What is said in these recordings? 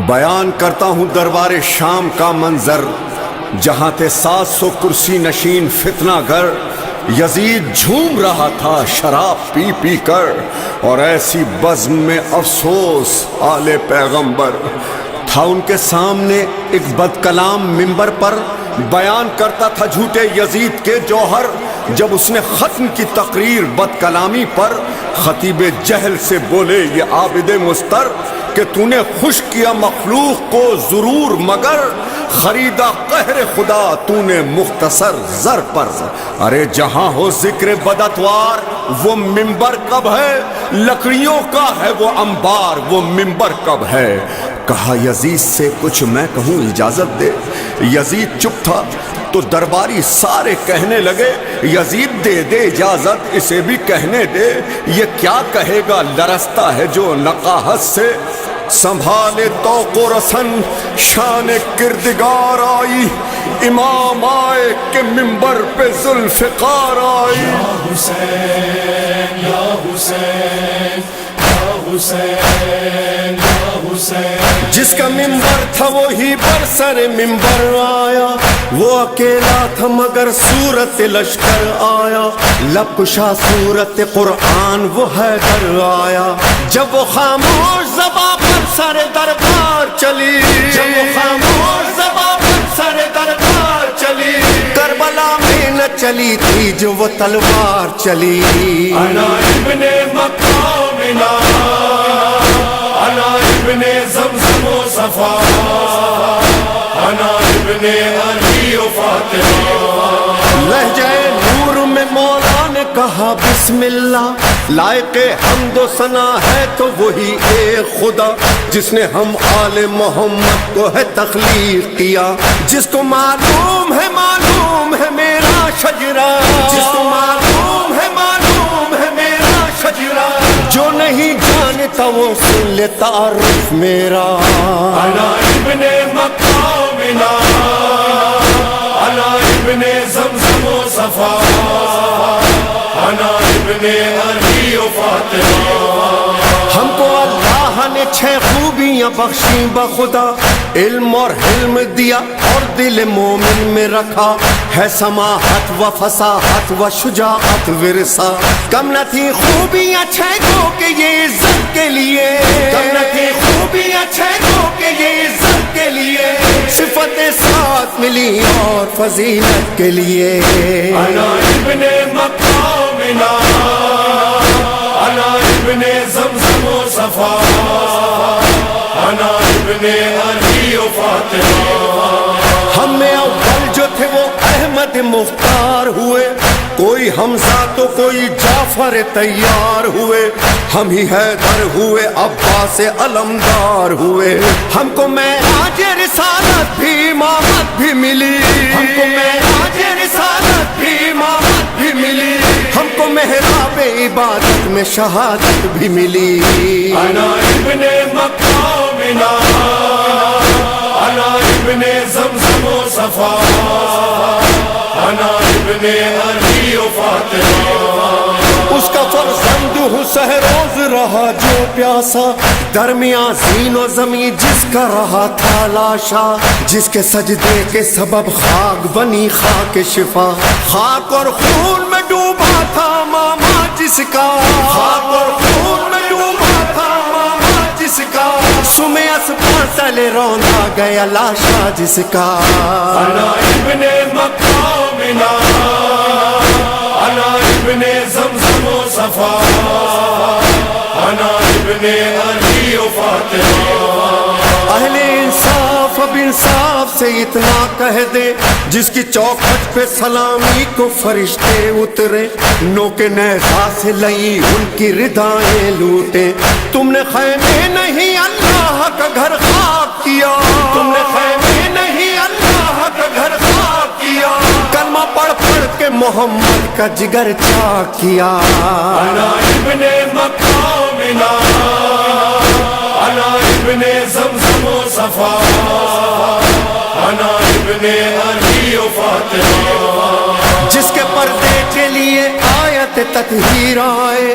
بیان کرتا ہوں دربار شام کا منظر، جہاں تھے 700 کرسی نشین فتنہ گر۔ یزید جھوم رہا تھا شراب پی پی کر، اور ایسی بزم میں افسوس آل پیغمبر۔ تھا ان کے سامنے ایک بد کلام ممبر پر، بیان کرتا تھا جھوٹے یزید کے جوہر۔ جب اس نے ختم کی تقریر بد کلامی پر، خطیب جہل سے بولے یہ عابد مستر کہ تو نے خوش کیا مخلوق کو ضرور، مگر خریدا قہر خدا تو نے مختصر زر پر۔ ارے جہاں ہو ذکر بداتوار وہ ممبر کب ہے، لکڑیوں کا ہے وہ انبار وہ ممبر کب ہے۔ کہا یزید سے کچھ میں کہوں اجازت دے، یزید چپ تھا تو درباری سارے کہنے لگے یزید دے دے اجازت، اسے بھی کہنے دے، یہ کیا کہے گا لرزتا ہے جو نقاہت سے۔ سنبھالے توق و رسن شان کردگار آئی، امام آئے کہ ممبر پہ ذوالفقار آئی۔ یا حسین یا حسین یا حسین یا حسین، جس کا ممبر تھا وہی پر سر ممبر آیا، وہ اکیلا تھا مگر صورت لشکر آیا۔ لب کشا صورت قرآن وہ حیدر آیا، جب وہ خاموش زباں پر سر دربار چلی، جب وہ خاموش زباں پر سر دربار چلی، کربلا میں نہ چلی تھی جو وہ تلوار چلی۔ انا ابن مقام انا ابن زمزم و صفا، انا ابن علی و فاطمہ۔ لہجہ نور میں مولا نے کہا بسم اللہ، لائق حمد و ثنا ہے تو وہی ایک خدا، جس نے ہم آل محمد کو ہے تخلیق کیا، جس کو معلوم ہے میرا شجرہ، جس کو معلوم ہے میرا شجرہ، جو نہیں جانتا وہ سن لے تعارف میرا۔ انا ابن مقام انا ابن زمزم و صفا، انا ابن علی و فاطمہ۔ ہم کو اللہ نے 6 خوبیاں بخشیں بخدا، علم اور حلم دیا اور دل مومن میں رکھا، ہے سماحت و فصاحت و شجاعت ورثہ۔ کم نہ تھی خوبیاں 6 کو کہ یہ عزت کے لیے، کم نہ تھی خوبیاں 6 کو کہ یہ عزت کے لیے، صفتیں ساتھ ملی اور فضیلت کے لیے۔ انا ابن مقام انا ابن زمزم و صفا، انا ابن علی و فاطمہ۔ ہم میں اول جو تھے وہ احمد مختار ہوئے، کوئی حمزہ تو کوئی جعفر تیار ہوئے، ہم ہی حیدر ہوئے عباس علمدار ہوئے۔ ہم کو معراج رسالت بھی امامت بھی ملی، ہم کو معراج رسالت بھی امامت بھی ملی، ہم کو محراب عبادت میں شہادت بھی ملی۔ انا ابن مقام انا ابن زمزم و صفا، انا ابن علی و فاطمہ۔ اس کا فرزند ہوں سہروز رہا جو پیاسا، درمیان زین و زمین جس کا رہا تھا لاشا، جس کے سجدے کے سبب خاک بنی خاک شفا، خاک اور خون میں ڈوبا تھا ماما جس کا، خاک اور خون میں ڈوبا تھا ماما جس کا، سمے اسپاں تلے روندا گیا لاشا جس کا۔ انا ابن مقام انا ابن زمزم و صفا، انا ابن علی و فاطمہ۔ اہل انصاف اب انصاف سے اتنا کہہ دے، جس کی چوکھٹ پہ سلامی کو فرشتے اترے، نو کے نیزہ سے لئی ان کی ردائیں لوٹے۔ تم نے خیمے نہیں اللہ کا گھر خاک کیا، تم نے خیمے نہیں اللہ کا گھر خاک کیا، کلمہ پڑھ پڑھ کے محمد کا جگر چاک کیا۔ انا ابن مقام انا ابن زمزم و صفا، انا ابن علی و فاطمہ۔ جس کے پردے کے لیے آیت تطہیر آئے،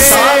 7